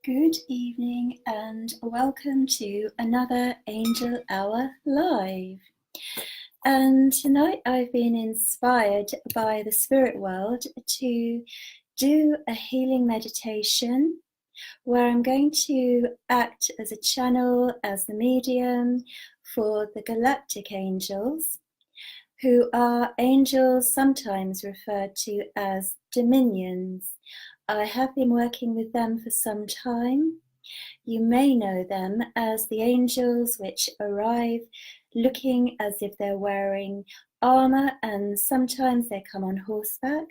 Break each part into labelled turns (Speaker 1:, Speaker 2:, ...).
Speaker 1: Good evening and welcome to another Angel Hour Live. And tonight I've been inspired by the spirit world to do a healing meditation where I'm going to act as a channel, as the medium for the Galactic Angels, who are angels sometimes referred to as dominions. I have been working with them for some time. You may know them as the angels which arrive looking as if they're wearing armor, and sometimes they come on horseback.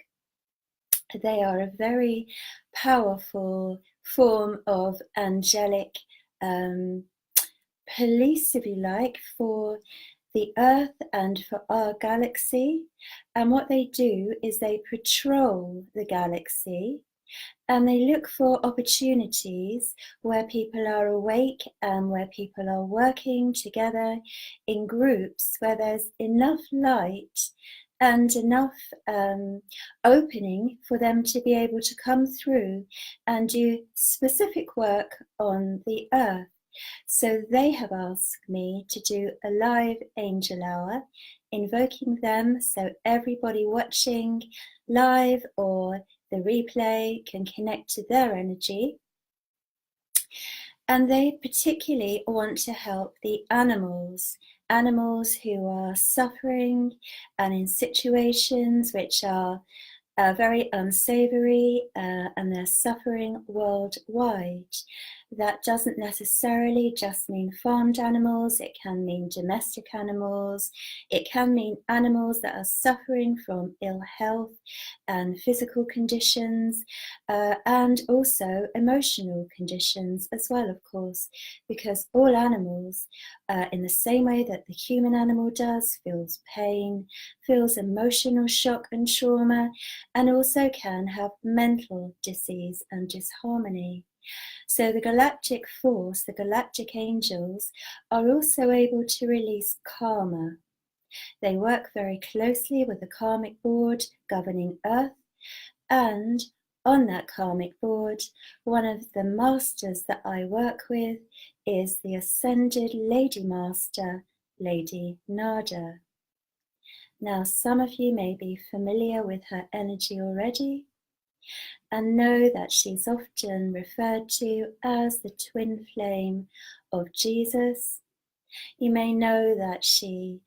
Speaker 1: They are a very powerful form of angelic police, if you like, for the Earth and for our galaxy. And what they do is they patrol the galaxy and they look for opportunities where people are awake and where people are working together in groups where there's enough light and enough opening for them to be able to come through and do specific work on the Earth. So they have asked me to do a live angel hour, invoking them so everybody watching live or the replay can connect to their energy. And they particularly want to help the animals who are suffering and in situations which are very unsavory, and they're suffering worldwide. That doesn't necessarily just mean farmed animals, it can mean domestic animals, it can mean animals that are suffering from ill health and physical conditions, and also emotional conditions as well, of course, because all animals, in the same way that the human animal does, feels pain, feels emotional shock and trauma, and also can have mental disease and disharmony. So the galactic force, the galactic angels, are also able to release karma. They work very closely with the karmic board governing Earth, and on that karmic board, one of the masters that I work with is the ascended Lady Master, LadyNada. Now, some of you may be familiar with her energy already and know that she's often referred to as the twin flame of Jesus. You may know that she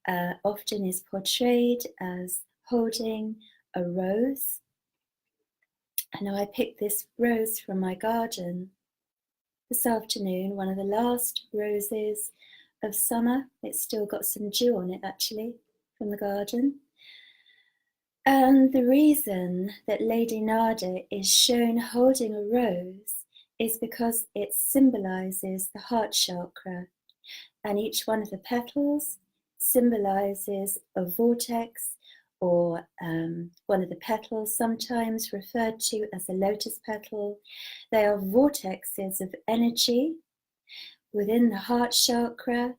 Speaker 1: often is portrayed as holding a rose. I know I picked this rose from my garden this afternoon, one of the last roses of summer. It's still got some dew on it actually from the garden. And the reason that LadyNada is shown holding a rose is because it symbolizes the heart chakra, and each one of the petals symbolizes a vortex, or one of the petals, sometimes referred to as a lotus petal. They are vortexes of energy within the heart chakra,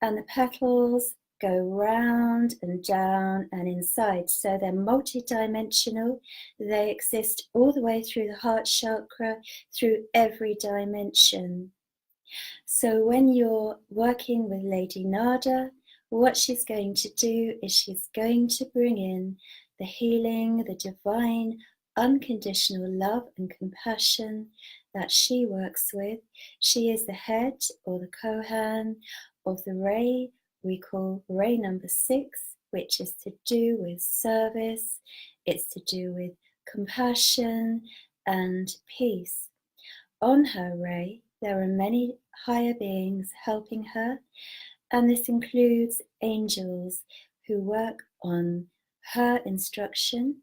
Speaker 1: and the petals go round and down and inside. So they're multi-dimensional. They exist all the way through the heart chakra, through every dimension. So when you're working with LadyNada, what she's going to do is she's going to bring in the healing, the divine, unconditional love and compassion that she works with. She is the head or the Kohan of the ray we call ray number 6, which is to do with service, it's to do with compassion and peace. On her ray, there are many higher beings helping her, and this includes angels who work on her instruction,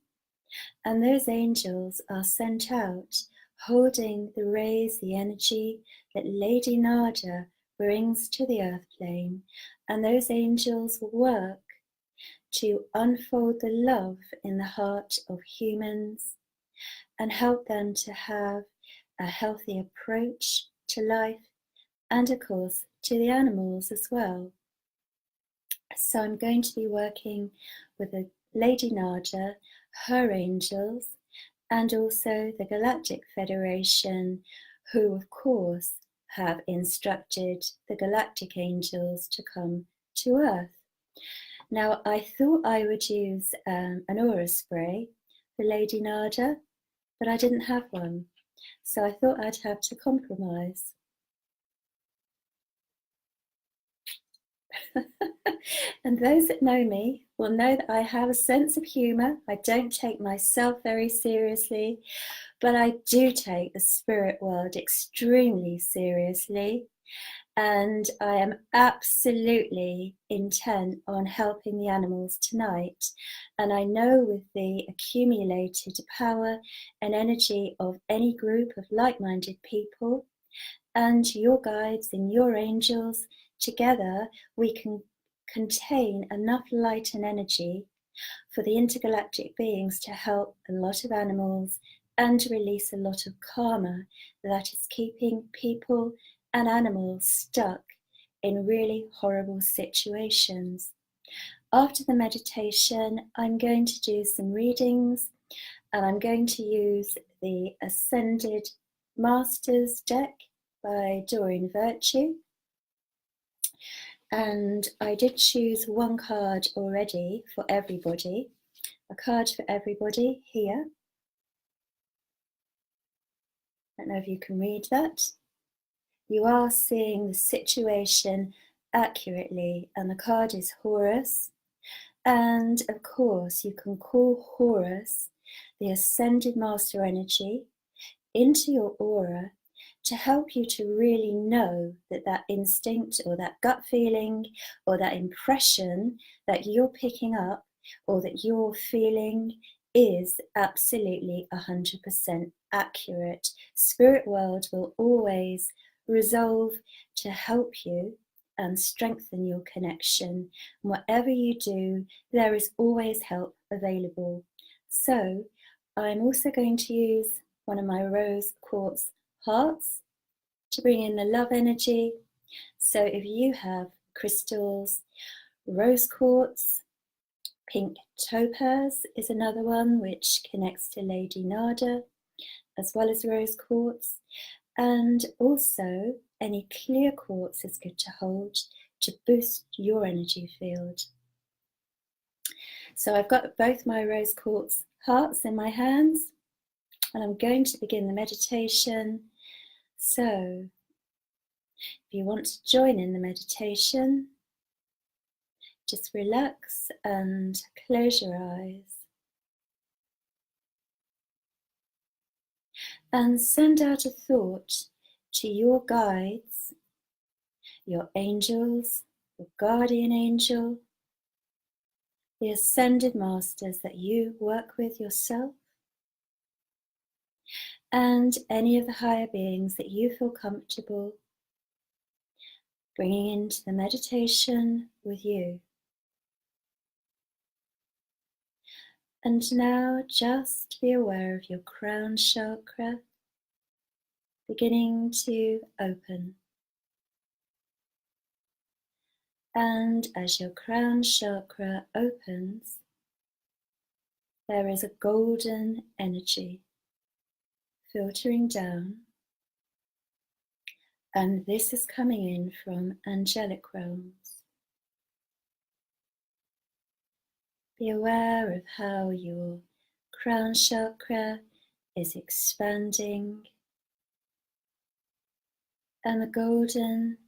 Speaker 1: and those angels are sent out holding the rays, the energy that LadyNada brings to the earth plane, and those angels work to unfold the love in the heart of humans and help them to have a healthy approach to life, and of course to the animals as well. So I'm going to be working with the LadyNada, her angels, and also the Galactic Federation who of course have instructed the Galactic Angels to come to Earth. Now I thought I would use an aura spray for LadyNada, but I didn't have one, so I thought I'd have to compromise. And those that know me will know that I have a sense of humour. I don't take myself very seriously, but I do take the spirit world extremely seriously. And I am absolutely intent on helping the animals tonight. And I know with the accumulated power and energy of any group of like-minded people and your guides and your angels, together we can contain enough light and energy for the intergalactic beings to help a lot of animals and release a lot of karma that is keeping people and animals stuck in really horrible situations. After the meditation, I'm going to do some readings, and I'm going to use the Ascended Masters deck by Doreen Virtue. And I did choose one card already for everybody, a card for everybody here. I don't know if you can read that. You are seeing the situation accurately, and the card is Horus. And of course, you can call Horus, the Ascended Master Energy, into your aura to help you to really know that that instinct or that gut feeling or that impression that you're picking up or that you're feeling is absolutely 100% accurate. Spirit world will always resolve to help you and strengthen your connection. And whatever you do, there is always help available. So I'm also going to use one of my rose quartz hearts to bring in the love energy. So if you have crystals, rose quartz, pink topaz is another one which connects to LadyNada, as well as rose quartz. And also any clear quartz is good to hold to boost your energy field. So I've got both my rose quartz hearts in my hands, and I'm going to begin the meditation. So if you want to join in the meditation, just relax and close your eyes. And send out a thought to your guides, your angels, your guardian angel, the ascended masters that you work with yourself, and any of the higher beings that you feel comfortable bringing into the meditation with you. And now just be aware of your crown chakra beginning to open. And as your crown chakra opens, there is a golden energy filtering down, and this is coming in from angelic realms. Be aware of how your crown chakra is expanding, and the golden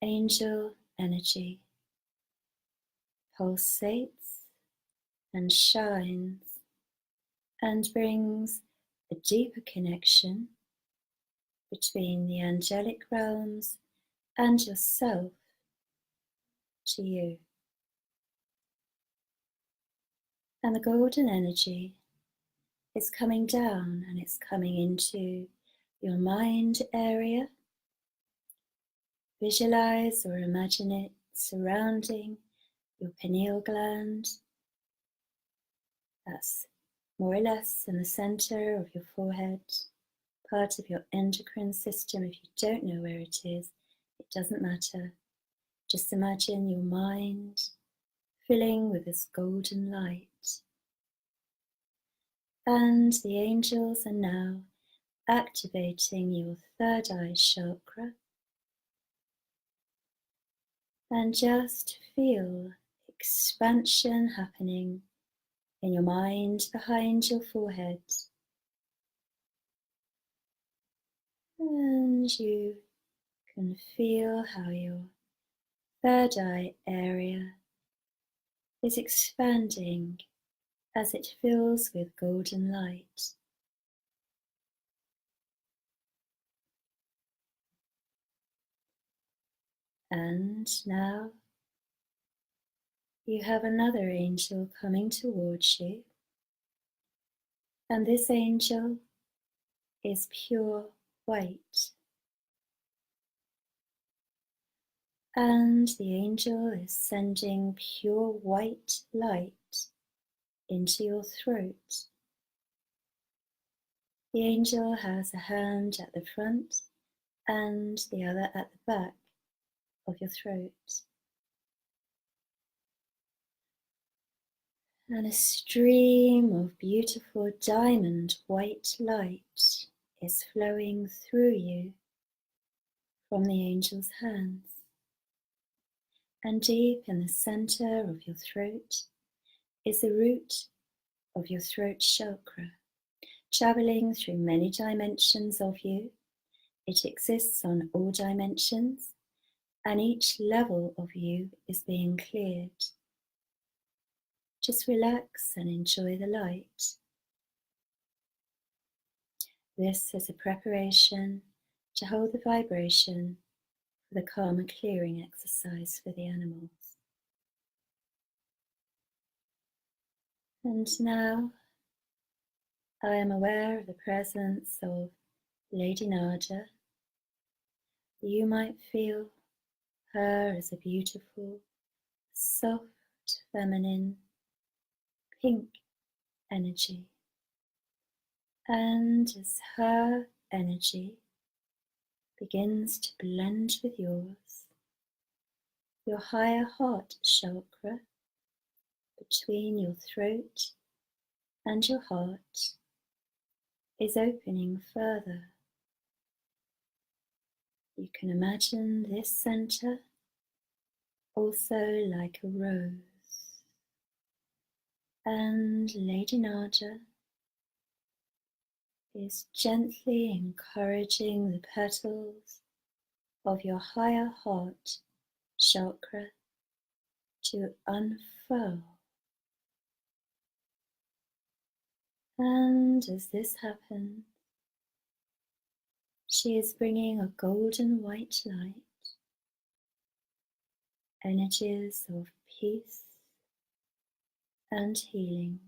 Speaker 1: angel energy pulsates and shines and brings a deeper connection between the angelic realms and yourself to you. And the golden energy is coming down, and it's coming into your mind area. Visualize or imagine it surrounding your pineal gland. That's more or less in the center of your forehead, part of your endocrine system. If you don't know where it is, it doesn't matter. Just imagine your mind filling with this golden light. And the angels are now activating your third eye chakra, and just feel expansion happening in your mind behind your forehead. And you can feel how your third eye area is expanding as it fills with golden light. And now you have another angel coming towards you, and this angel is pure white. And the angel is sending pure white light into your throat. The angel has a hand at the front and the other at the back of your throat. And a stream of beautiful diamond white light is flowing through you from the angel's hands. And deep in the center of your throat is the root of your throat chakra, traveling through many dimensions of you. It exists on all dimensions, and each level of you is being cleared. Just relax and enjoy the light. This is a preparation to hold the vibration for the karma clearing exercise for the animals. And now I am aware of the presence of LadyNada. You might feel her as a beautiful, soft, feminine, pink energy. And as her energy begins to blend with yours, your higher heart chakra between your throat and your heart is opening further. You can imagine this center also like a rose, and LadyNada is gently encouraging the petals of your higher heart chakra to unfurl. And as this happens, she is bringing a golden white light, energies of peace and healing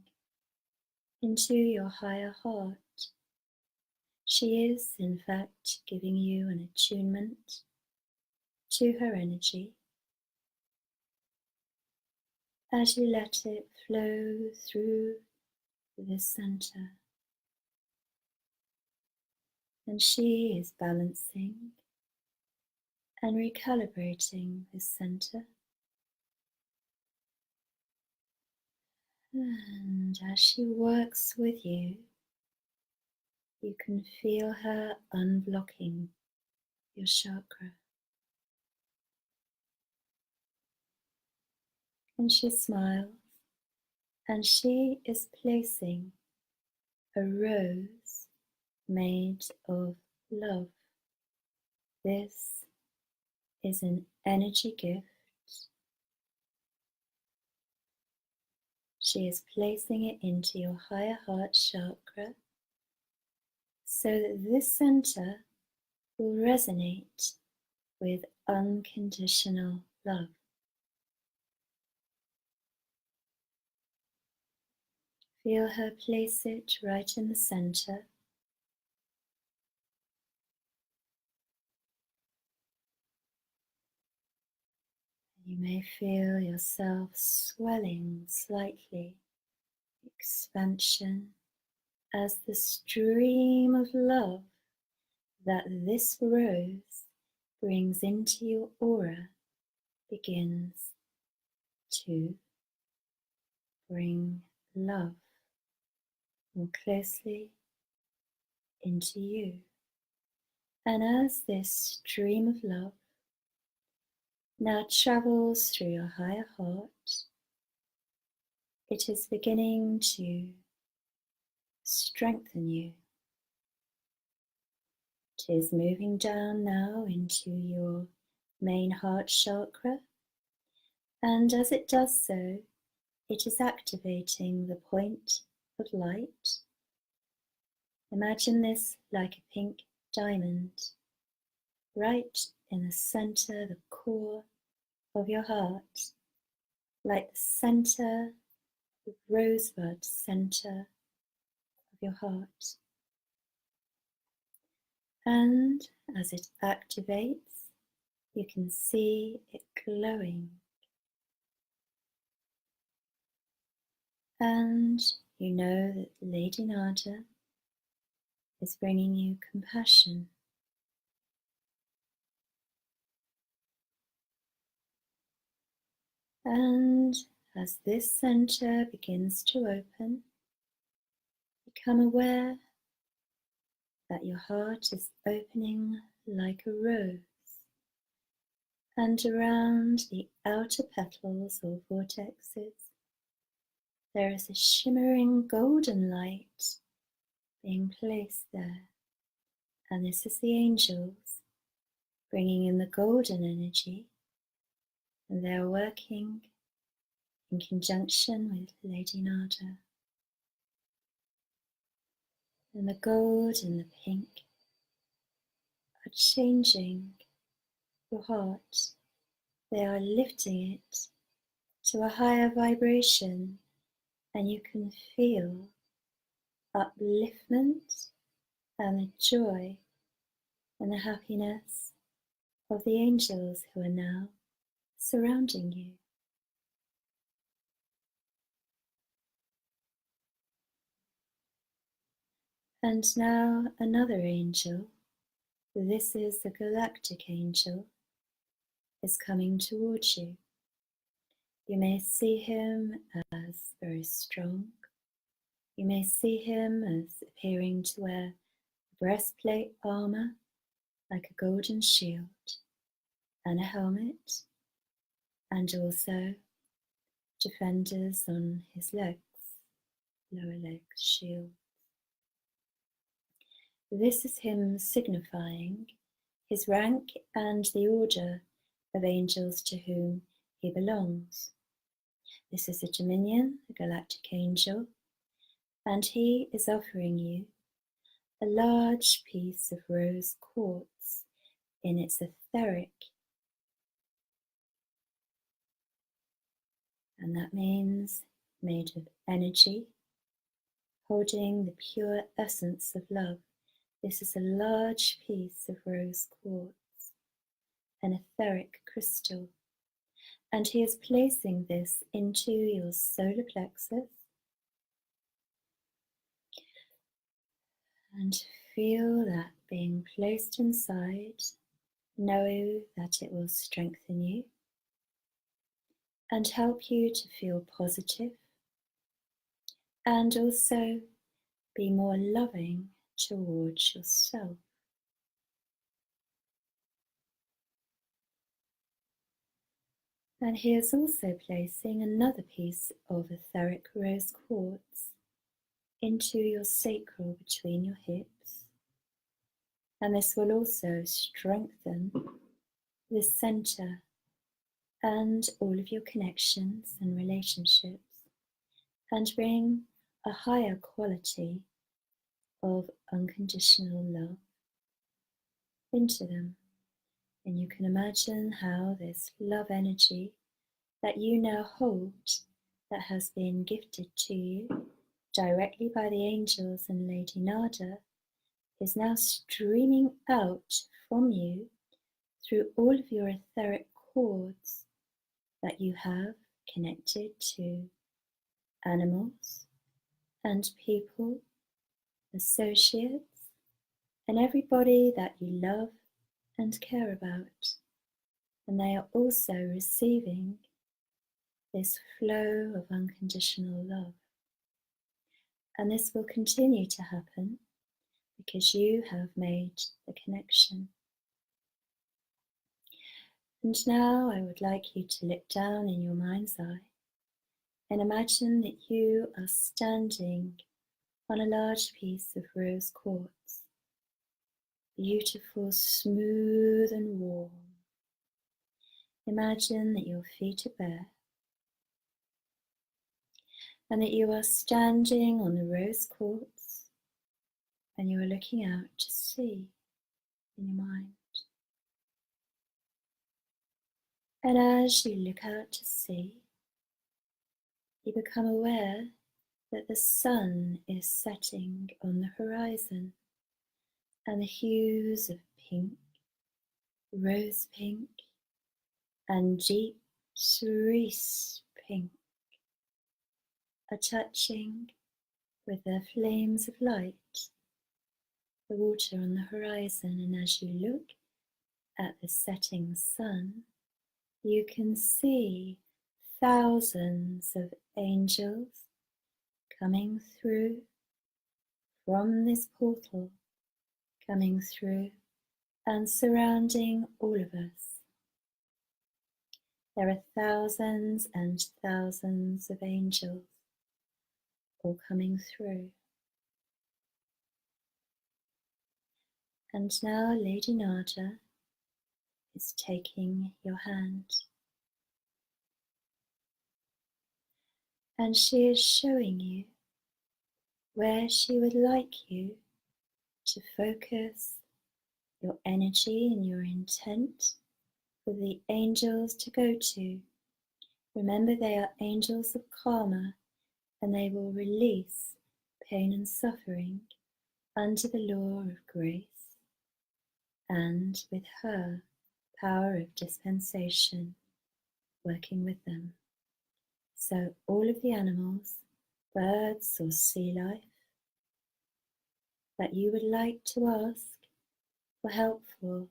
Speaker 1: into your higher heart. She is, in fact, giving you an attunement to her energy as you let it flow through the center. And she is balancing and recalibrating this center. And as she works with you, you can feel her unblocking your chakra. And she smiles, and she is placing a rose made of love. This is an energy gift. She is placing it into your higher heart chakra so that this center will resonate with unconditional love. Feel her place it right in the center. You may feel yourself swelling slightly, expansion, as the stream of love that this rose brings into your aura begins to bring love more closely into you. And as this stream of love now travels through your higher heart, it is beginning to strengthen you. It is moving down now into your main heart chakra, and as it does so, it is activating the point of light. Imagine this like a pink diamond, right in the center, the core of your heart, like the center, the rosebud center of your heart. And as it activates, you can see it glowing. And you know that LadyNada is bringing you compassion. And as this center begins to open, become aware that your heart is opening like a rose, and around the outer petals or vortexes, there is a shimmering golden light being placed there. And this is the angels bringing in the golden energy, and they're working in conjunction with LadyNada. And the gold and the pink are changing your heart. They are lifting it to a higher vibration, and you can feel upliftment and the joy and the happiness of the angels who are now surrounding you. And now another angel, this is the Galactic Angel, is coming towards you. You may see him as very strong. You may see him as appearing to wear breastplate armor like a golden shield and a helmet, and also defenders on his legs, lower legs, shield. This is him signifying his rank and the order of angels to whom he belongs. This is a Dominion, a Galactic Angel, and he is offering you a large piece of rose quartz in its etheric, and that means made of energy, holding the pure essence of love. This is a large piece of rose quartz, an etheric crystal, and he is placing this into your solar plexus, and feel that being placed inside. Know that it will strengthen you and help you to feel positive, and also be more loving towards yourself. And he is also placing another piece of etheric rose quartz into your sacral between your hips, and this will also strengthen this center and all of your connections and relationships, and bring a higher quality of unconditional love into them. And you can imagine how this love energy that you now hold, that has been gifted to you directly by the angels and LadyNada, is now streaming out from you through all of your etheric cords that you have connected to animals and people, associates, and everybody that you love and care about. And they are also receiving this flow of unconditional love. And this will continue to happen because you have made the connection. And now I would like you to look down in your mind's eye and imagine that you are standing on a large piece of rose quartz, beautiful, smooth and warm. Imagine that your feet are bare and that you are standing on the rose quartz and you are looking out to sea in your mind. And as you look out to sea, you become aware that the sun is setting on the horizon and the hues of pink, rose pink, and deep cerise pink are touching with their flames of light the water on the horizon. And as you look at the setting sun, you can see thousands of angels coming through from this portal, coming through and surrounding all of us. There are thousands and thousands of angels all coming through. And now LadyNada is taking your hand and she is showing you where she would like you to focus your energy and your intent for the angels to go to. Remember, they are angels of karma and they will release pain and suffering under the law of grace and with her power of dispensation working with them. So all of the animals, birds or sea life that you would like to ask for help for,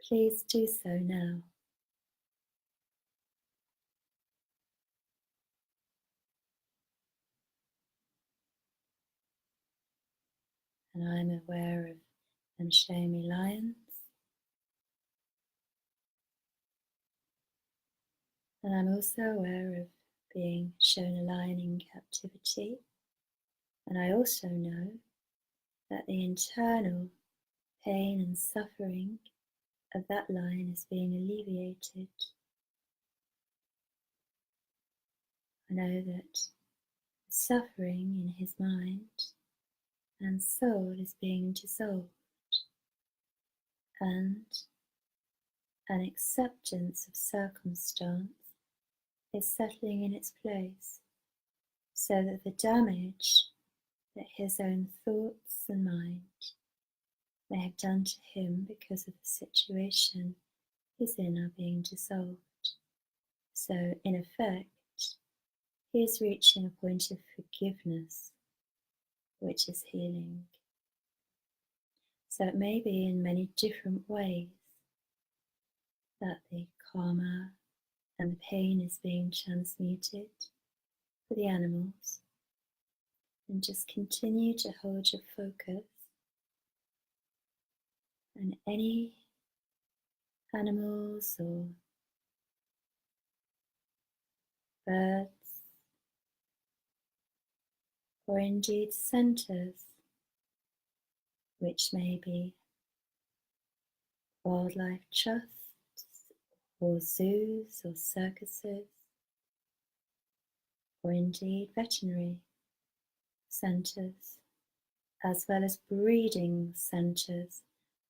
Speaker 1: please do so now. And I'm aware of them showing me lions. And I'm also aware of being shown a lion in captivity. And I also know that the internal pain and suffering of that lion is being alleviated. I know that the suffering in his mind and soul is being dissolved, and an acceptance of circumstance is settling in its place, so that the damage that his own thoughts and mind may have done to him because of the situation he's in are being dissolved. So in effect, he is reaching a point of forgiveness, which is healing. So it may be in many different ways that the karma and the pain is being transmuted for the animals. And just continue to hold your focus on any animals or birds, or indeed centers, which may be wildlife trusts, or zoos, or circuses, or indeed veterinary centers, as well as breeding centers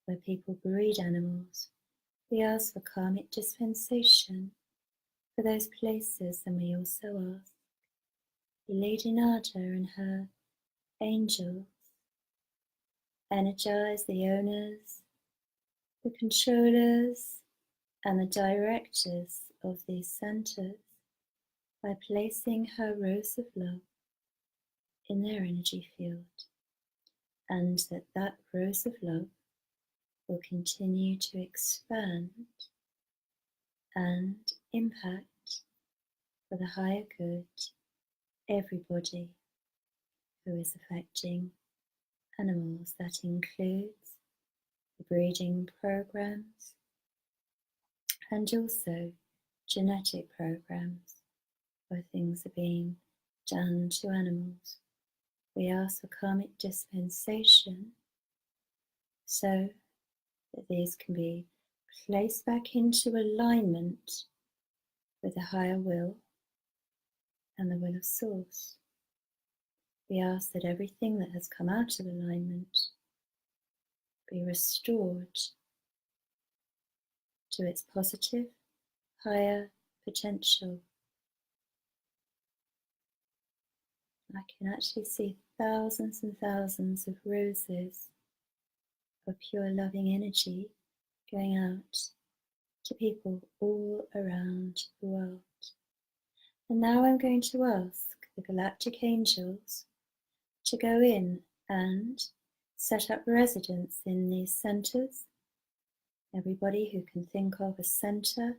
Speaker 1: where people breed animals. We ask for karmic dispensation for those places, and we also ask LadyNada and her angels energize the owners, the controllers, and the directors of these centers by placing her rose of love in their energy field, and that rose of love will continue to expand and impact for the higher good everybody who is affecting animals. That includes the breeding programs and also genetic programs where things are being done to animals. We ask for karmic dispensation so that these can be placed back into alignment with the higher will and the will of Source. We ask that everything that has come out of alignment be restored to its positive, higher potential. I can actually see thousands and thousands of roses of pure loving energy going out to people all around the world. And now I'm going to ask the Galactic Angels to go in and set up residence in these centers. Everybody who can think of a center,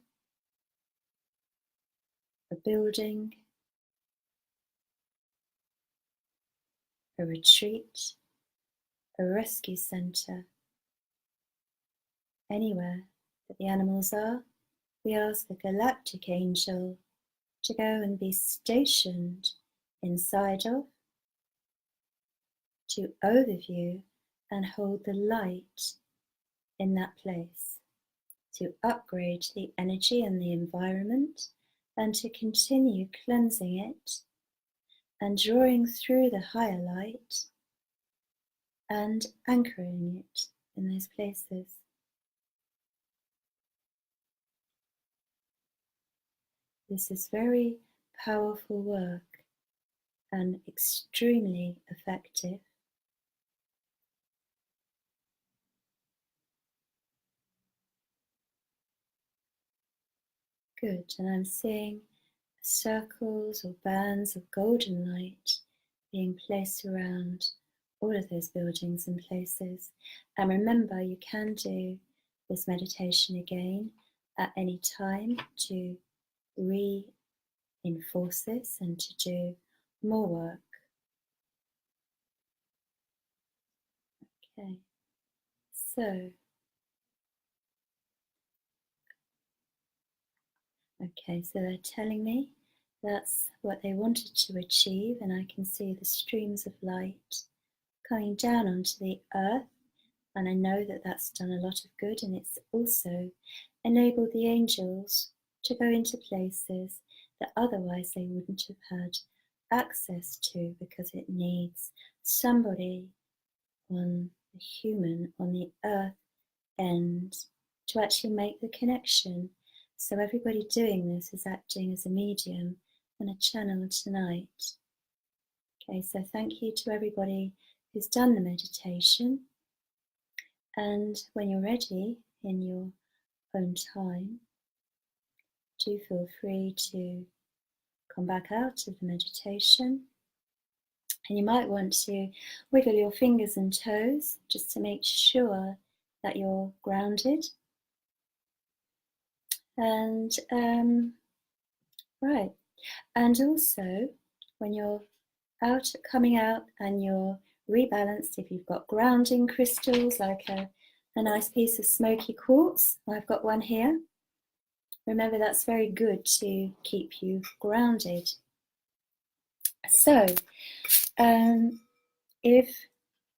Speaker 1: a building, a retreat, a rescue center, anywhere that the animals are, we ask the Galactic Angel to go and be stationed inside of, to overview and hold the light in that place, to upgrade the energy and the environment, and to continue cleansing it and drawing through the higher light and anchoring it in those places. This is very powerful work and extremely effective. Good, and I'm seeing circles or bands of golden light being placed around all of those buildings and places. And remember, you can do this meditation again at any time to reinforce this and to do more work. Okay, so they're telling me that's what they wanted to achieve, and I can see the streams of light coming down onto the earth, and I know that that's done a lot of good, and it's also enabled the angels to go into places that otherwise they wouldn't have had access to, because it needs somebody on the human, on the earth end, to actually make the connection. So everybody doing this is acting as a medium and a channel tonight. Okay, so thank you to everybody who's done the meditation. And when you're ready in your own time, do feel free to come back out of the meditation. And you might want to wiggle your fingers and toes just to make sure that you're grounded. And right, and also when you're coming out and you're rebalanced, if you've got grounding crystals like a nice piece of smoky quartz, I've got one here. Remember, that's very good to keep you grounded. So if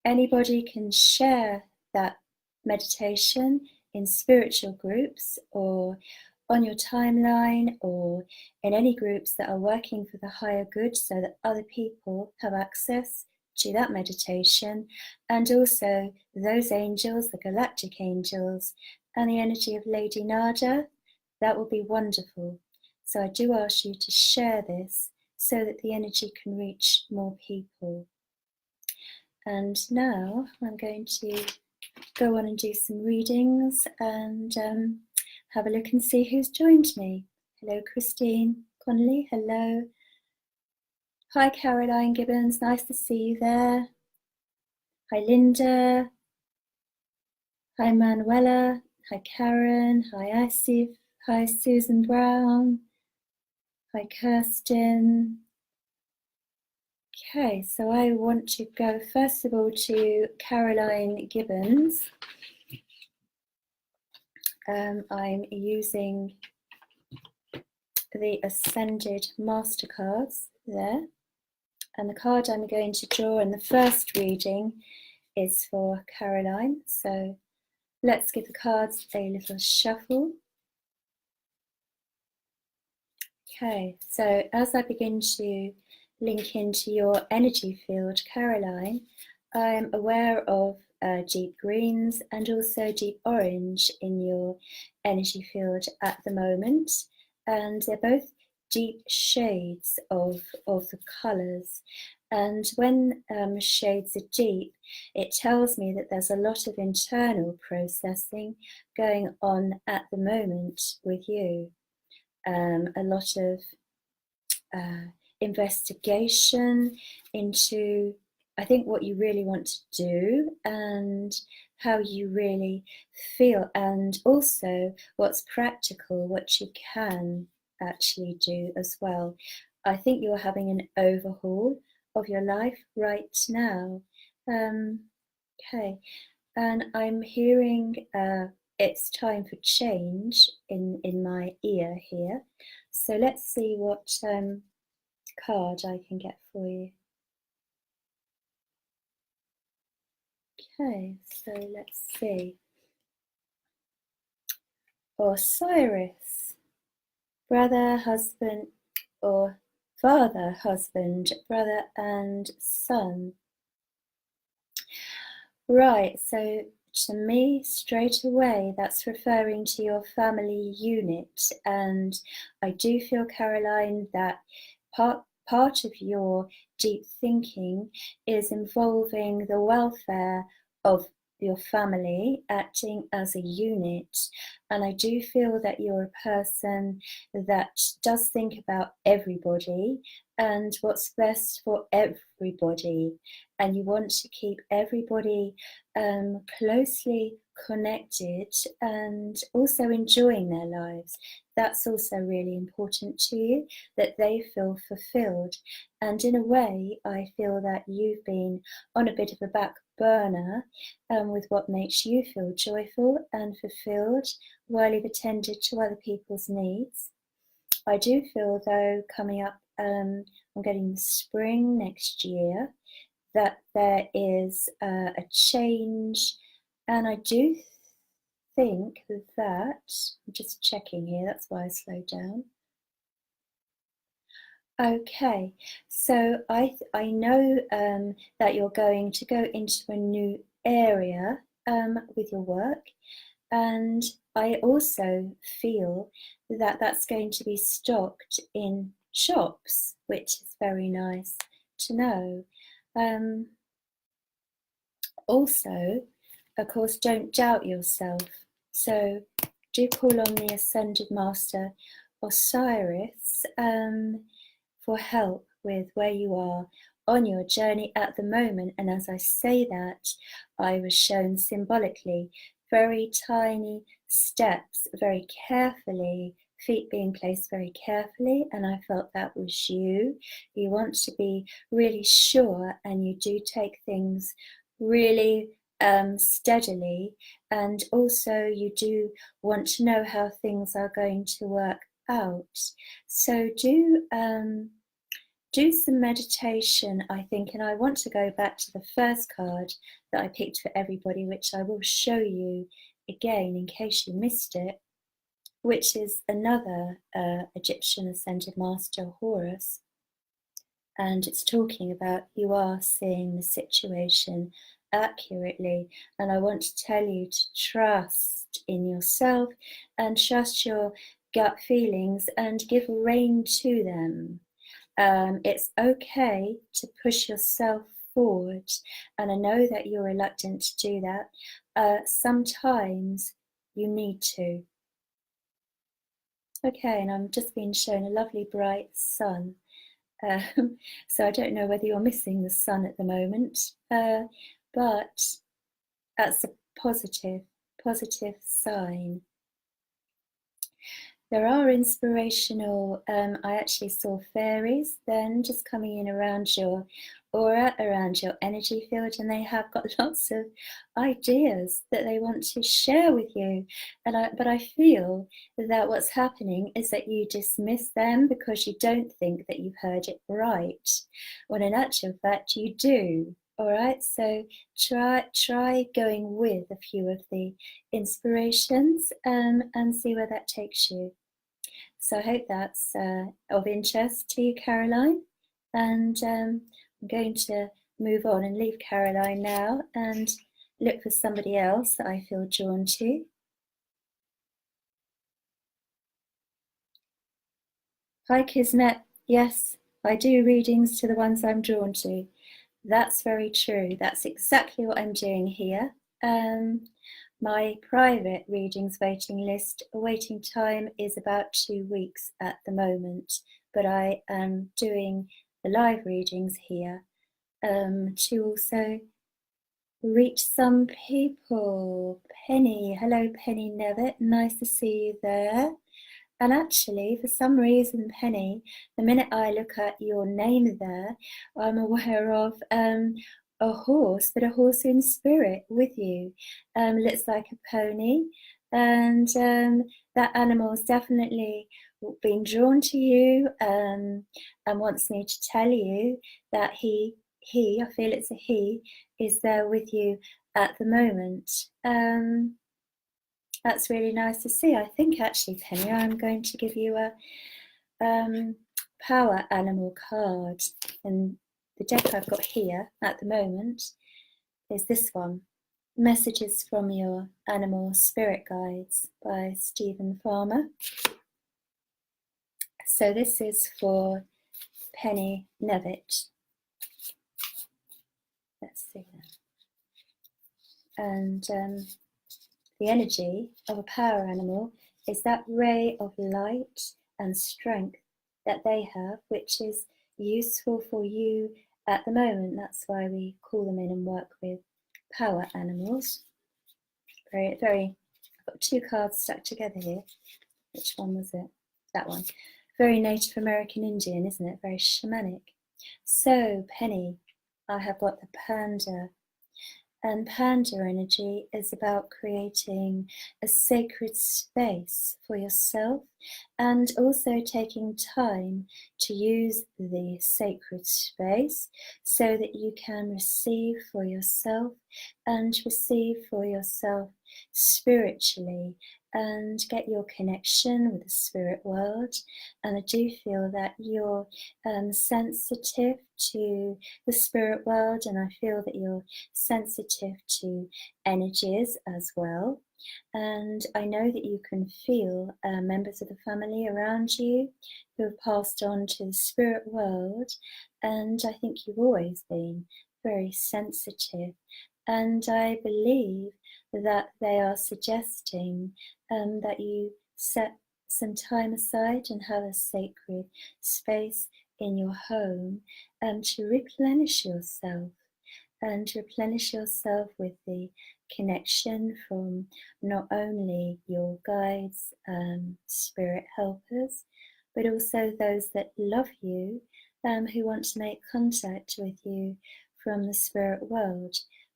Speaker 1: anybody can share that meditation in spiritual groups or on your timeline or in any groups that are working for the higher good, so that other people have access to that meditation, and also those angels, the Galactic Angels, and the energy of LadyNada, that will be wonderful. So I do ask you to share this so that the energy can reach more people. And now I'm going to go on and do some readings and have a look and see who's joined me. Hello, Christine Connolly. Hello. Hi, Caroline Gibbons. Nice to see you there. Hi, Linda. Hi, Manuela. Hi, Karen. Hi, Asif. Hi, Susan Brown. Hi, Kirsten. Okay, so I want to go first of all to Caroline Gibbons. I'm using the Ascended Mastercards there. And the card I'm going to draw in the first reading is for Caroline. So let's give the cards a little shuffle. Okay, so as I begin to link into your energy field, Caroline, I'm aware of deep greens and also deep orange in your energy field at the moment, and they're both deep shades of the colours. And when shades are deep, it tells me that there's a lot of internal processing going on at the moment with you. A lot of investigation into, I think, what you really want to do and how you really feel, and also what's practical, what you can actually do as well. I think you're having an overhaul of your life right now. Okay, and I'm hearing it's time for change in my ear here. So let's see what card I can get for you. Okay, so let's see. Osiris, brother, husband, or father, husband, brother, and son. Right, so to me, straight away, that's referring to your family unit. And I do feel, Caroline, that part of your deep thinking is involving the welfare of your family, acting as a unit. And I do feel that you're a person that does think about everybody and what's best for everybody. And you want to keep everybody closely connected and also enjoying their lives. That's also really important to you, that they feel fulfilled. And in a way, I feel that you've been on a bit of a back burner with what makes you feel joyful and fulfilled while you've attended to other people's needs. I do feel, though, coming up, I'm getting the spring next year, that there is a change, and I do think that, I'm just checking here, that's why I slowed down. Okay, so I know that you're going to go into a new area with your work, and I also feel that that's going to be stocked in shops, which is very nice to know. Also, of course, don't doubt yourself. So do call on the Ascended Master Osiris for help with where you are on your journey at the moment. And as I say that, I was shown symbolically very tiny steps, very carefully, feet being placed very carefully, and I felt that was you. You want to be really sure, and you do take things really steadily, and also you do want to know how things are going to work out. So do some meditation, I think, and I want to go back to the first card that I picked for everybody, which I will show you again in case you missed it, which is another Egyptian Ascended Master, Horus. And it's talking about you are seeing the situation accurately. And I want to tell you to trust in yourself and trust your gut feelings and give rein to them. It's okay to push yourself forward. And I know that you're reluctant to do that. Sometimes you need to. Okay, and I'm just being shown a lovely bright sun. So I don't know whether you're missing the sun at the moment, but that's a positive sign. there are inspirational, I actually saw fairies then just coming in around your aura, around your energy field, and they have got lots of ideas that they want to share with you. But I feel that what's happening is that you dismiss them because you don't think that you've heard it right, when in actual fact you do. All right, so try going with a few of the inspirations, and see where that takes you. So I hope that's of interest to you, Caroline. And I'm going to move on and leave Caroline now and look for somebody else that I feel drawn to. Hi, Kismet. Yes, I do readings to the ones I'm drawn to. That's very true. That's exactly what I'm doing here. My private readings waiting list waiting time is about 2 weeks at the moment, but I am doing the live readings here to also reach some people. Penny, hello Penny Nevitt, nice to see you there. And actually, for some reason, Penny, the minute I look at your name there, I'm aware of a horse, but a horse in spirit with you. Looks like a pony. And that animal's definitely been drawn to you, and wants me to tell you that I feel it's a he, is there with you at the moment. That's really nice to see. I think actually, Penny, I'm going to give you a power animal card. And the deck I've got here at the moment is this one, Messages from Your Animal Spirit Guides by Stephen Farmer. So this is for Penny Nevitt. Let's see that. And the energy of a power animal is that ray of light and strength that they have, which is useful for you at the moment. That's why we call them in and work with power animals. Very, very, I've got 2 cards stuck together here. Which one was it? That one. Very Native American Indian, isn't it? Very shamanic. So, Penny, I have got the panda. And panda energy is about creating a sacred space for yourself, and also taking time to use the sacred space so that you can receive for yourself and receive for yourself spiritually and get your connection with the spirit world. And I do feel that you're sensitive to the spirit world, and I feel that you're sensitive to energies as well. And I know that you can feel members of the family around you who have passed on to the spirit world, and I think you've always been very sensitive. And I believe that they are suggesting that you set some time aside and have a sacred space in your home to replenish yourself, and replenish yourself with the connection from not only your guides, spirit helpers, but also those that love you, who want to make contact with you from the spirit world,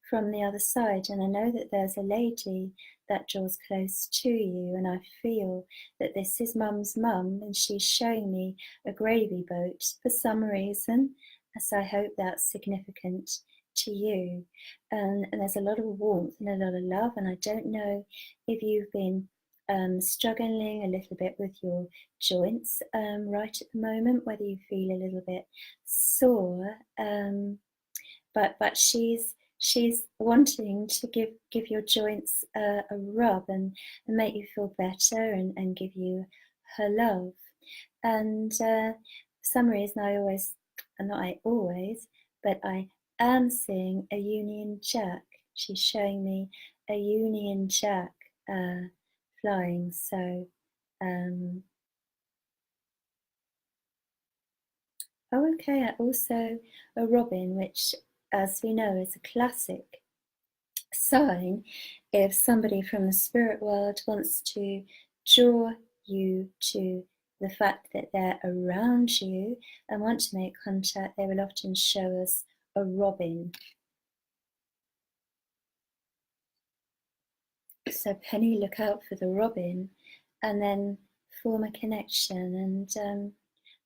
Speaker 1: from the other side. And I know that there's a lady that draws close to you, and I feel that this is Mum's mum, and she's showing me a gravy boat for some reason, so I hope that's significant to you. And there's a lot of warmth and a lot of love, and I don't know if you've been struggling a little bit with your joints right at the moment, whether you feel a little bit sore, but she's wanting to give your joints a rub and make you feel better, and give you her love. And for some reason but I am seeing a Union Jack. She's showing me a Union Jack flying. So okay, also a robin, which, as we know, is a classic sign if somebody from the spirit world wants to draw you to the fact that they're around you and want to make contact, they will often show us a robin. So Penny, look out for the robin and then form a connection, and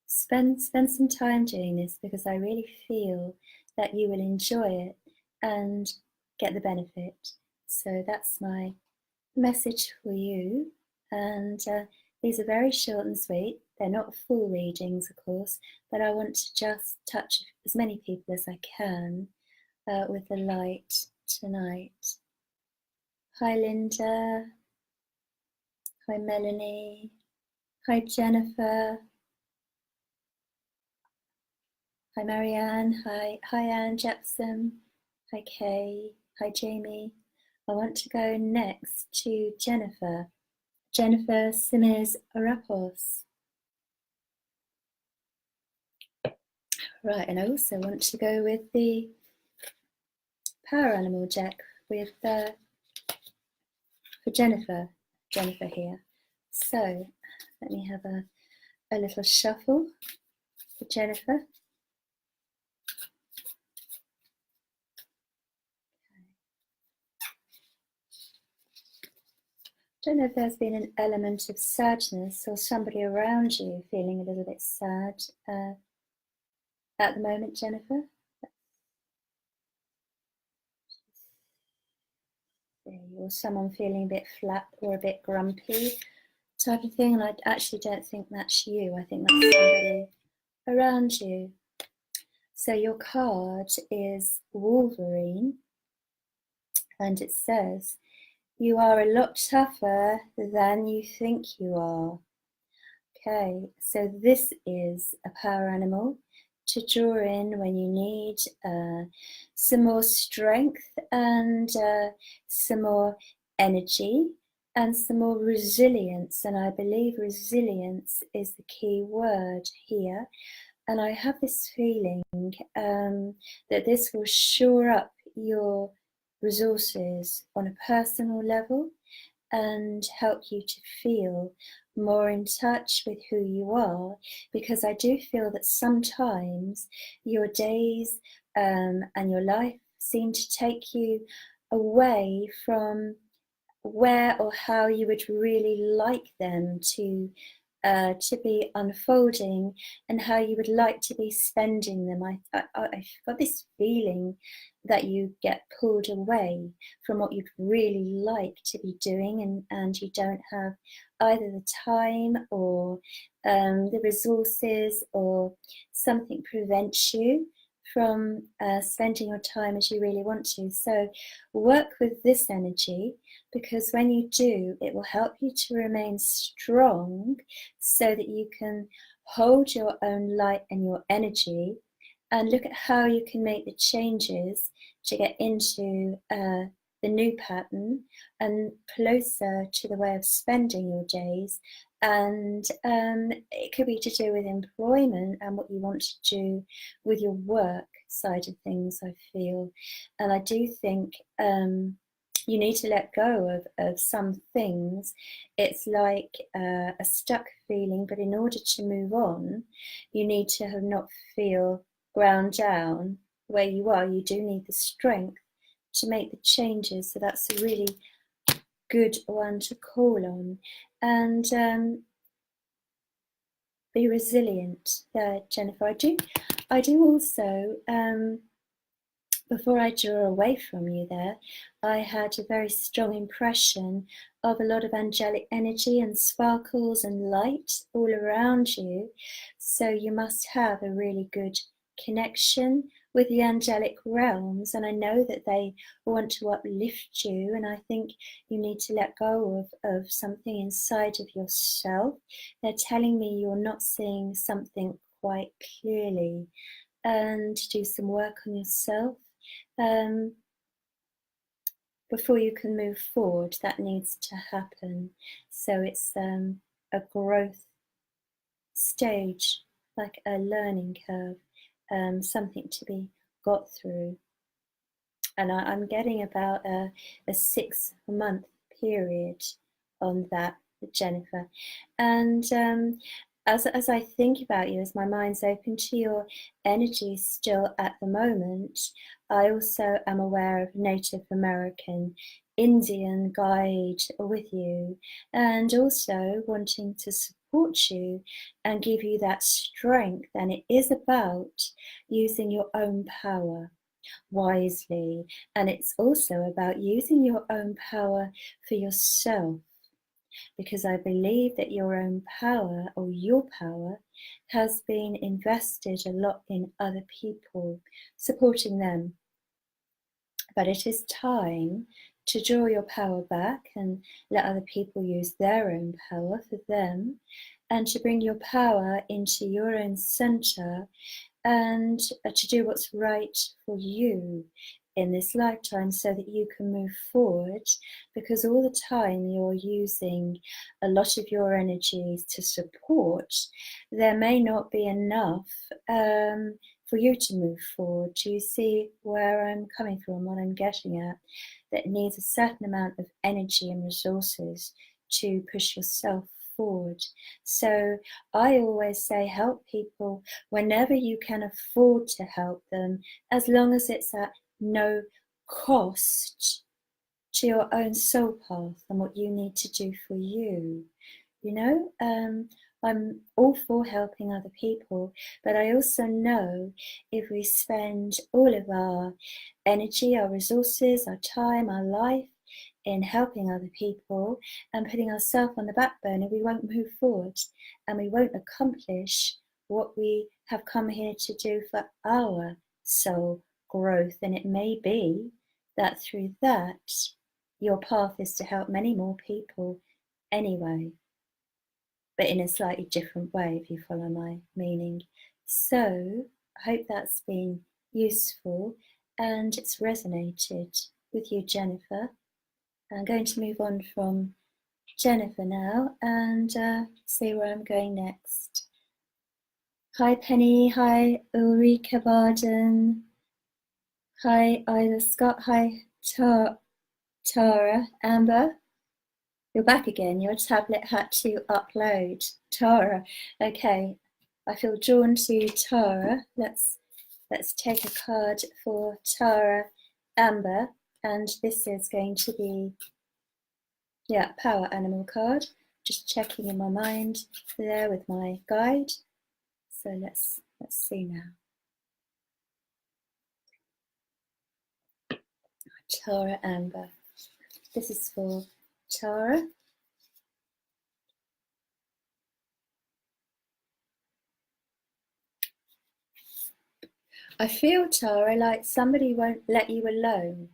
Speaker 1: spend some time doing this, because I really feel that you will enjoy it and get the benefit. So that's my message for you. And these are very short and sweet. They're not full readings, of course, but I want to just touch as many people as I can with the light tonight. Hi Linda. Hi Melanie. Hi Jennifer. Hi Marianne. Hi Anne Jepson. Hi Kay. Hi Jamie. I want to go next to Jennifer. Jennifer Simiz Arapos. Right, and I also want to go with the power animal deck with for Jennifer here. So let me have a little shuffle for Jennifer. Don't know if there's been an element of sadness or somebody around you feeling a little bit sad at the moment, Jennifer. Or someone feeling a bit flat or a bit grumpy type of thing. And I actually don't think that's you. I think that's somebody around you. So your card is Wolverine, and it says, you are a lot tougher than you think you are. Okay, so this is a power animal to draw in when you need some more strength and some more energy and some more resilience. And I believe resilience is the key word here. And I have this feeling that this will shore up your resources on a personal level and help you to feel more in touch with who you are, because I do feel that sometimes your days and your life seem to take you away from where or how you would really like them to be unfolding and how you would like to be spending them. I've got this feeling that you get pulled away from what you'd really like to be doing, and you don't have either the time or the resources, or something prevents you from spending your time as you really want to. So work with this energy, because when you do, it will help you to remain strong so that you can hold your own light and your energy, and look at how you can make the changes to get into the new pattern and closer to the way of spending your days. And it could be to do with employment and what you want to do with your work side of things, I feel. And I do think you need to let go of some things. It's like a stuck feeling, but in order to move on, you need to not feel ground down where you are. You do need the strength to make the changes. So that's a really good one to call on. And be resilient, Jennifer. I do also, before I drew away from you there, I had a very strong impression of a lot of angelic energy and sparkles and light all around you. So you must have a really good connection with the angelic realms, and I know that they want to uplift you, and I think you need to let go of something inside of yourself. They're telling me you're not seeing something quite clearly, and do some work on yourself before you can move forward. That needs to happen. So it's a growth stage, like a learning curve, something to be got through. And I'm getting about a 6-month period on that Jennifer. And as I think about you, as my mind's open to your energy still at the moment, I also am aware of Native American Indian guide with you, and also wanting to support you and give you that strength. And it is about using your own power wisely, and it's also about using your own power for yourself, because I believe that your own power, or your power, has been invested a lot in other people, supporting them. But it is time to draw your power back and let other people use their own power for them, and to bring your power into your own center, and to do what's right for you in this lifetime, so that you can move forward, because all the time you're using a lot of your energies to support, there may not be enough for you to move forward. Do you see where I'm coming from, what I'm getting at? That it needs a certain amount of energy and resources to push yourself forward. So I always say, help people whenever you can afford to help them, as long as it's at no cost to your own soul path and what you need to do for you. You know, I'm all for helping other people, but I also know if we spend all of our energy, our resources, our time, our life in helping other people and putting ourselves on the back burner, we won't move forward, and we won't accomplish what we have come here to do for our soul growth. And it may be that through that, your path is to help many more people anyway, but in a slightly different way, if you follow my meaning. So I hope that's been useful and it's resonated with you, Jennifer. I'm going to move on from Jennifer now and see where I'm going next. Hi Penny, hi Ulrika Barden, hi Ida Scott, hi Tara, Amber. You're back again, your tablet had to upload. Tara, okay, I feel drawn to Tara. Let's take a card for Tara, Amber, and this is going to be, yeah, power animal card. Just checking in my mind there with my guide. So let's see now. Tara, Amber. This is for Tara. I feel, Tara, like somebody won't let you alone.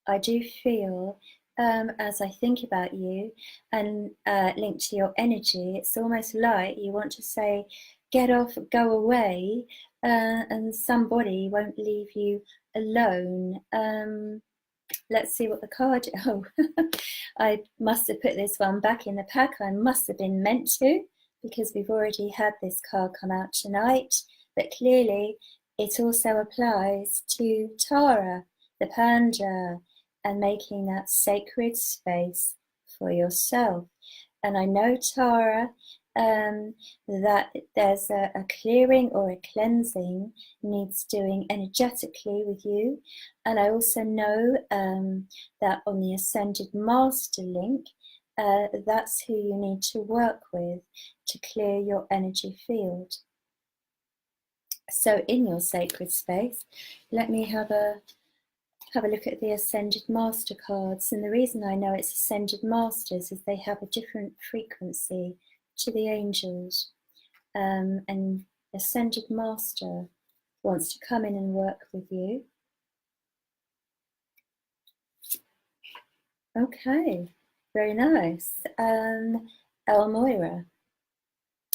Speaker 1: I do feel, as I think about you and linked to your energy, it's almost like you want to say, get off, go away, and somebody won't leave you alone. Let's see what the card, oh, I must have put this one back in the pack. I must have been meant to, because we've already had this card come out tonight, but clearly it also applies to Tara, the panda, and making that sacred space for yourself. And I know, Tara, that there's a clearing or a cleansing needs doing energetically with you. And I also know that on the Ascended Master link, that's who you need to work with to clear your energy field. So in your sacred space, let me have a look at the Ascended Master cards. And the reason I know it's Ascended Masters is they have a different frequency to the angels. And Ascended Master wants to come in and work with you. Okay, very nice. Elmoira.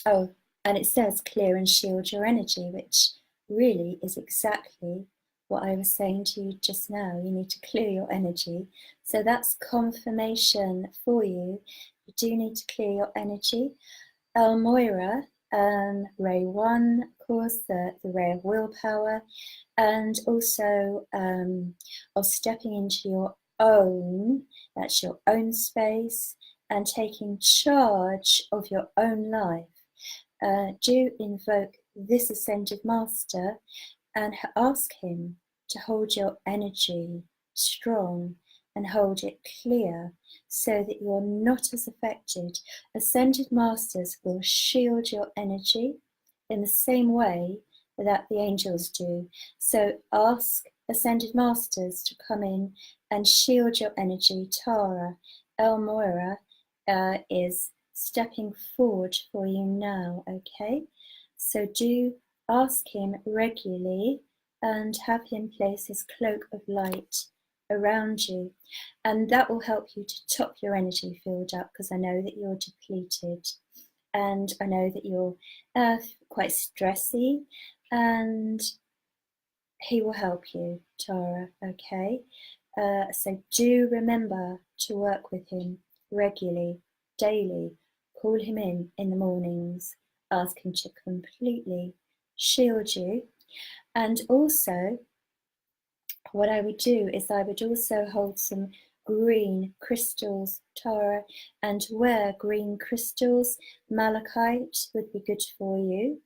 Speaker 1: Oh, and it says clear and shield your energy, which really is exactly what I was saying to you just now. You need to clear your energy. So that's confirmation for you. You do need to clear your energy. Elmoira, ray 1, of course, the ray of willpower, and also of stepping into your own, that's your own space, and taking charge of your own life, do invoke this Ascended Master and ask him to hold your energy strong and hold it clear so that you're not as affected. Ascended Masters will shield your energy in the same way that the angels do. So ask Ascended Masters to come in and shield your energy. Tara, El Moira is stepping forward for you now, okay? So do ask him regularly and have him place his cloak of light around you, and that will help you to top your energy field up, because I know that you're depleted and I know that you're quite stressy, and he will help you, Tara, okay? So do remember to work with him regularly, daily. Call him in the mornings. Ask him to completely shield you. And also, what I would do is I would also hold some green crystals, Tara, and wear green crystals. Malachite would be good for you,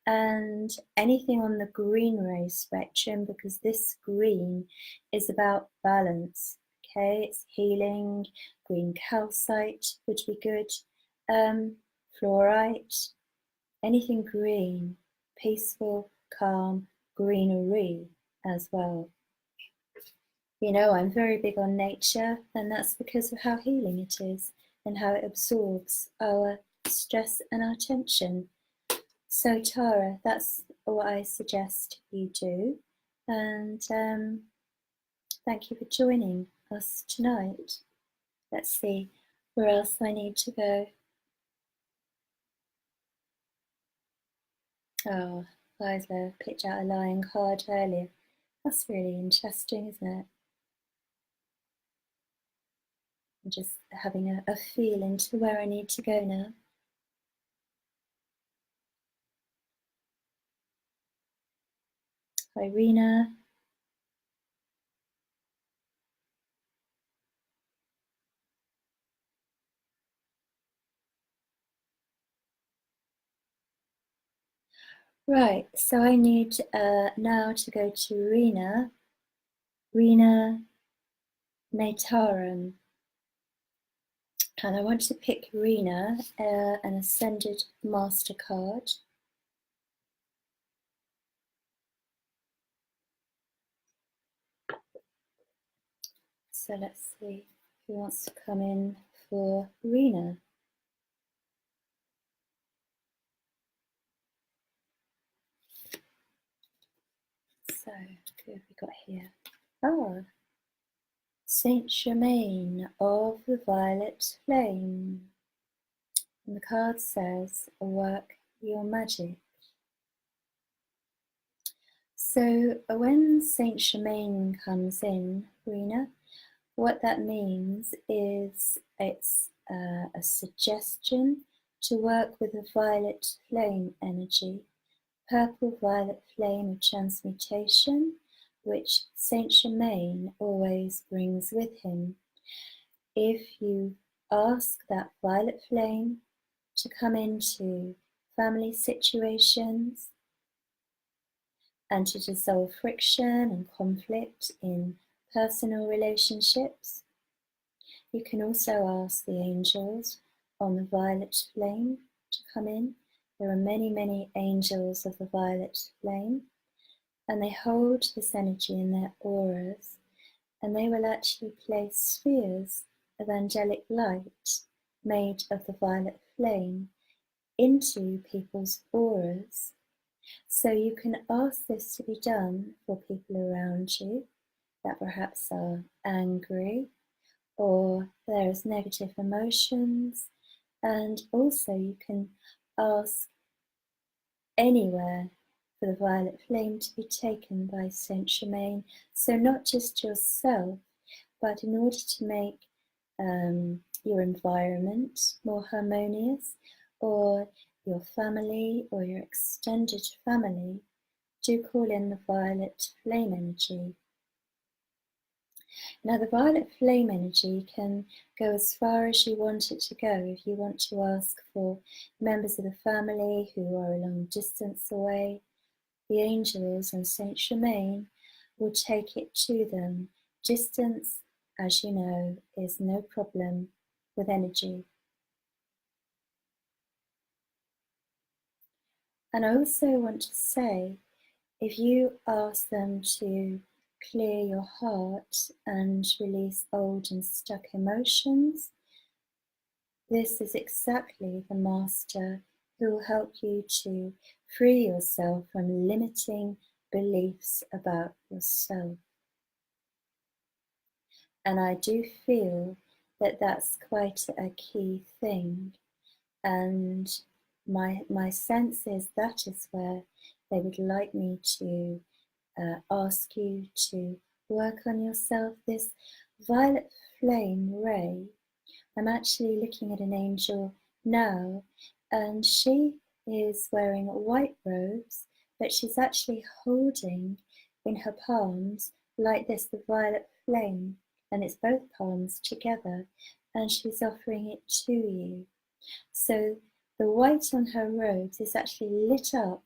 Speaker 1: and anything on the green ray spectrum, because this green is about balance. Okay, it's healing. Green calcite would be good. Fluorite, anything green, peaceful, calm, greenery as well. You know, I'm very big on nature, and that's because of how healing it is and how it absorbs our stress and our tension. So, Tara, that's what I suggest you do. And thank you for joining us tonight. Let's see where else I need to go. Oh, Isla picked out a lying card earlier. That's really interesting, isn't it? I'm just having a feel into where I need to go now. Irina. Right, so I need now to go to Rena Nataram. And I want to pick Rena, an Ascended Master card. So let's see who wants to come in for Rena. So who have we got here? Oh, Saint Germain of the Violet Flame. And the card says, work your magic. So when Saint Germain comes in, Rena, what that means is it's a suggestion to work with a violet flame energy, purple violet flame of transmutation, which Saint Germain always brings with him. If you ask that violet flame to come into family situations and to dissolve friction and conflict in personal relationships, you can also ask the angels on the violet flame to come in. There are many, many angels of the violet flame, and they hold this energy in their auras, and they will actually place spheres of angelic light made of the violet flame into people's auras. So you can ask this to be done for people around you that perhaps are angry, or there's negative emotions, and also you can ask anywhere for the violet flame to be taken by Saint Germain. So not just yourself, but in order to make your environment more harmonious, or your family or your extended family, do call in the violet flame energy. Now the violet flame energy can go as far as you want it to go. If you want to ask for members of the family who are a long distance away, the angels and Saint Germain will take it to them. Distance, as you know, is no problem with energy. And I also want to say, if you ask them to clear your heart and release old and stuck emotions, this is exactly the master who will help you to free yourself from limiting beliefs about yourself. And I do feel that that's quite a key thing. And my sense is that is where they would like me to ask you to work on yourself. This violet flame ray, I'm actually looking at an angel now, and she is wearing white robes, but she's actually holding in her palms like this the violet flame, and it's both palms together, and she's offering it to you. So the white on her robes is actually lit up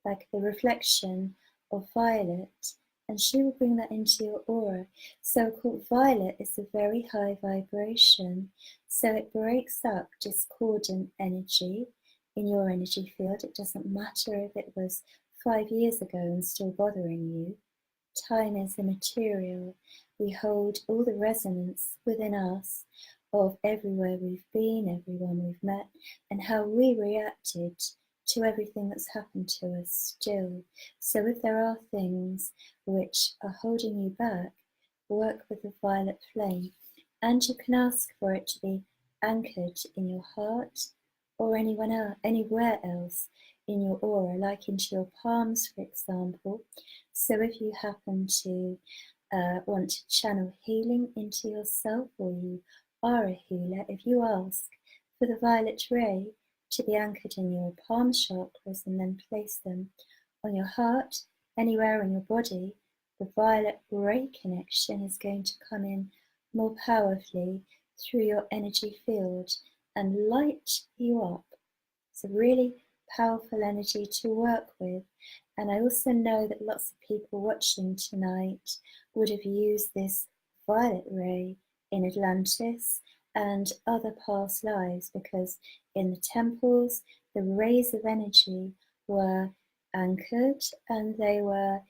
Speaker 1: like the reflection of violet, and she will bring that into your aura. So called violet is a very high vibration, so it breaks up discordant energy in your energy field. It doesn't matter if it was 5 years ago and still bothering you. Time is immaterial. We hold all the resonance within us of everywhere we've been, everyone we've met, and how we reacted to everything that's happened to us still. So if there are things which are holding you back, work with the violet flame, and you can ask for it to be anchored in your heart or anywhere else in your aura, like into your palms, for example. So if you happen to want to channel healing into yourself, or you are a healer, if you ask for the violet ray to be anchored in your palm chakras and then place them on your heart, anywhere in your body, the violet ray connection is going to come in more powerfully through your energy field and light you up. It's a really powerful energy to work with. And I also know that lots of people watching tonight would have used this violet ray in Atlantis and other past lives, because in the temples, the rays of energy were anchored and they were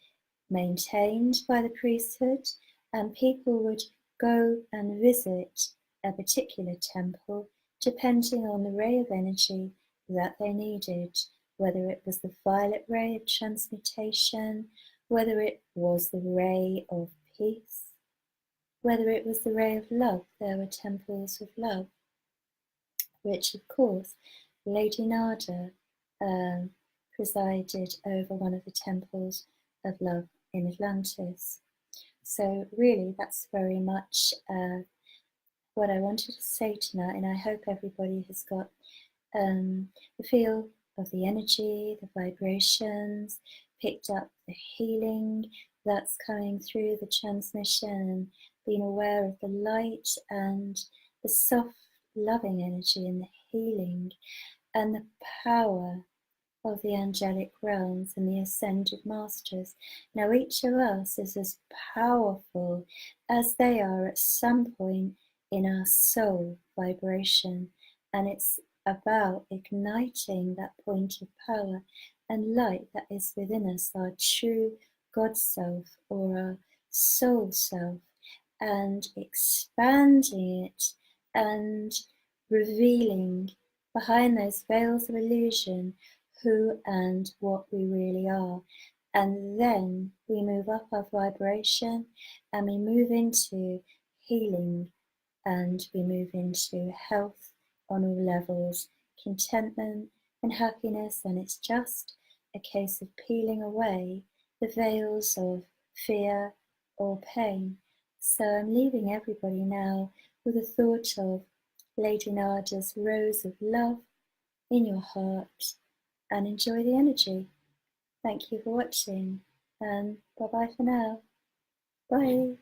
Speaker 1: maintained by the priesthood, and people would go and visit a particular temple depending on the ray of energy that they needed, whether it was the violet ray of transmutation, whether it was the ray of peace, whether it was the ray of love. There were temples of love, which of course LadyNada presided over one of the temples of love in Atlantis. So really that's very much what I wanted to say tonight, and I hope everybody has got the feel of the energy, the vibrations, picked up the healing that's coming through the transmission, and being aware of the light and the soft loving energy and the healing and the power of the angelic realms and the ascended masters. Now each of us is as powerful as they are at some point in our soul vibration, and it's about igniting that point of power and light that is within us, our true God self or our soul self, and expanding it and revealing behind those veils of illusion who and what we really are. And then we move up our vibration and we move into healing, and we move into health on all levels, contentment and happiness. And it's just a case of peeling away the veils of fear or pain. So I'm leaving everybody now with a thought of Lady Nada's rose of love in your heart, and enjoy the energy. Thank you for watching, and bye bye for now. Bye.